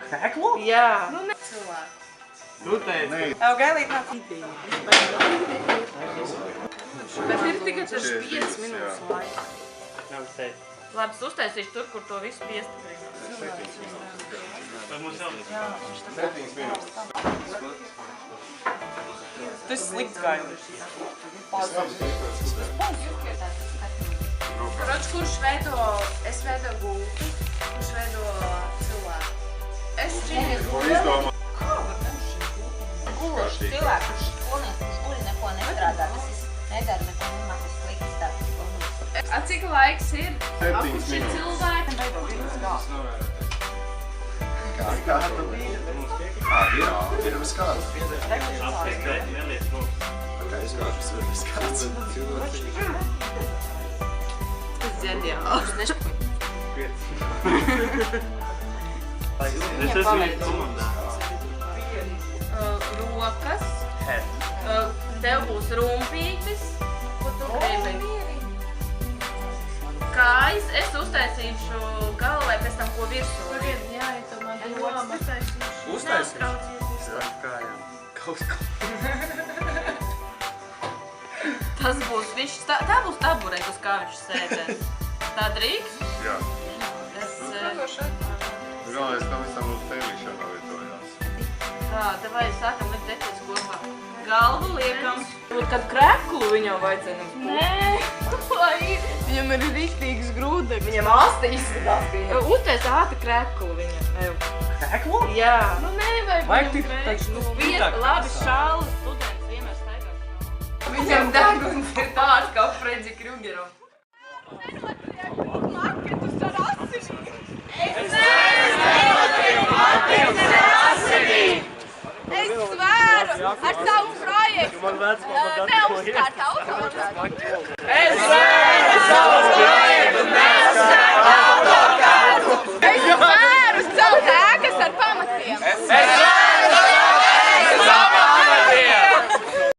Kreklu? Jā. Cilvēku. Tu teici. Tev gailīt nāk ideja. Bet ir tikai tas 5 minūtes laika. Nav teici. Labi, es uztaisīšu tur, kur to visu piestiprināt. Vai mums jau? Tas slikts gailīši. Kurš veido, es veido gultu, kurš veido cilvēku. Es šķiet Izdomā. Gulošs cilvēks, kurš guļ neko nestrādā, tas nedara neko nemākas sliktas tāds. A, cik laiks ir? 7 Kurš ir minūtes. cilvēki? Ir bez kāds. Apskatīt, neliec rokas. Kā izgāžas, ir bez kāds. Tas ģeniāls. Es esmu komandā. Rokas. Head. Tev būs rumpītis. Ko tu gribi? Kājas, es uztaisīšu galvai, pēc tam ko virsū. Pagad, jā, ja tu man doma. Neuztraucies. Kājām. Tas būs viņš, tā būs taburete, uz kā viņš sēdēs. Tā drīkst? Jā. Es, Galvenais, ka visam uz tēlīšana vietojās. tā, davai sākam likt detaļas kopā. Galvu liekam. Kad kreklu viņam vajadzēja. Nē, Viņam ir rīktīgs grūdeklis. viņam āsta izskatās, ka viņam. Uztais āta kreklu viņam. Kreklu? Jā. Nu, nevajag Vajag viņam tik kreklu. spītāk. Labi, šāli students vienmēr staigā šāli. Viņam deguns ir tāds kā Fredži Krugeram. Es svēru ar savu projektu Man vecmāma dara ko neuzkārt automašīnu. Es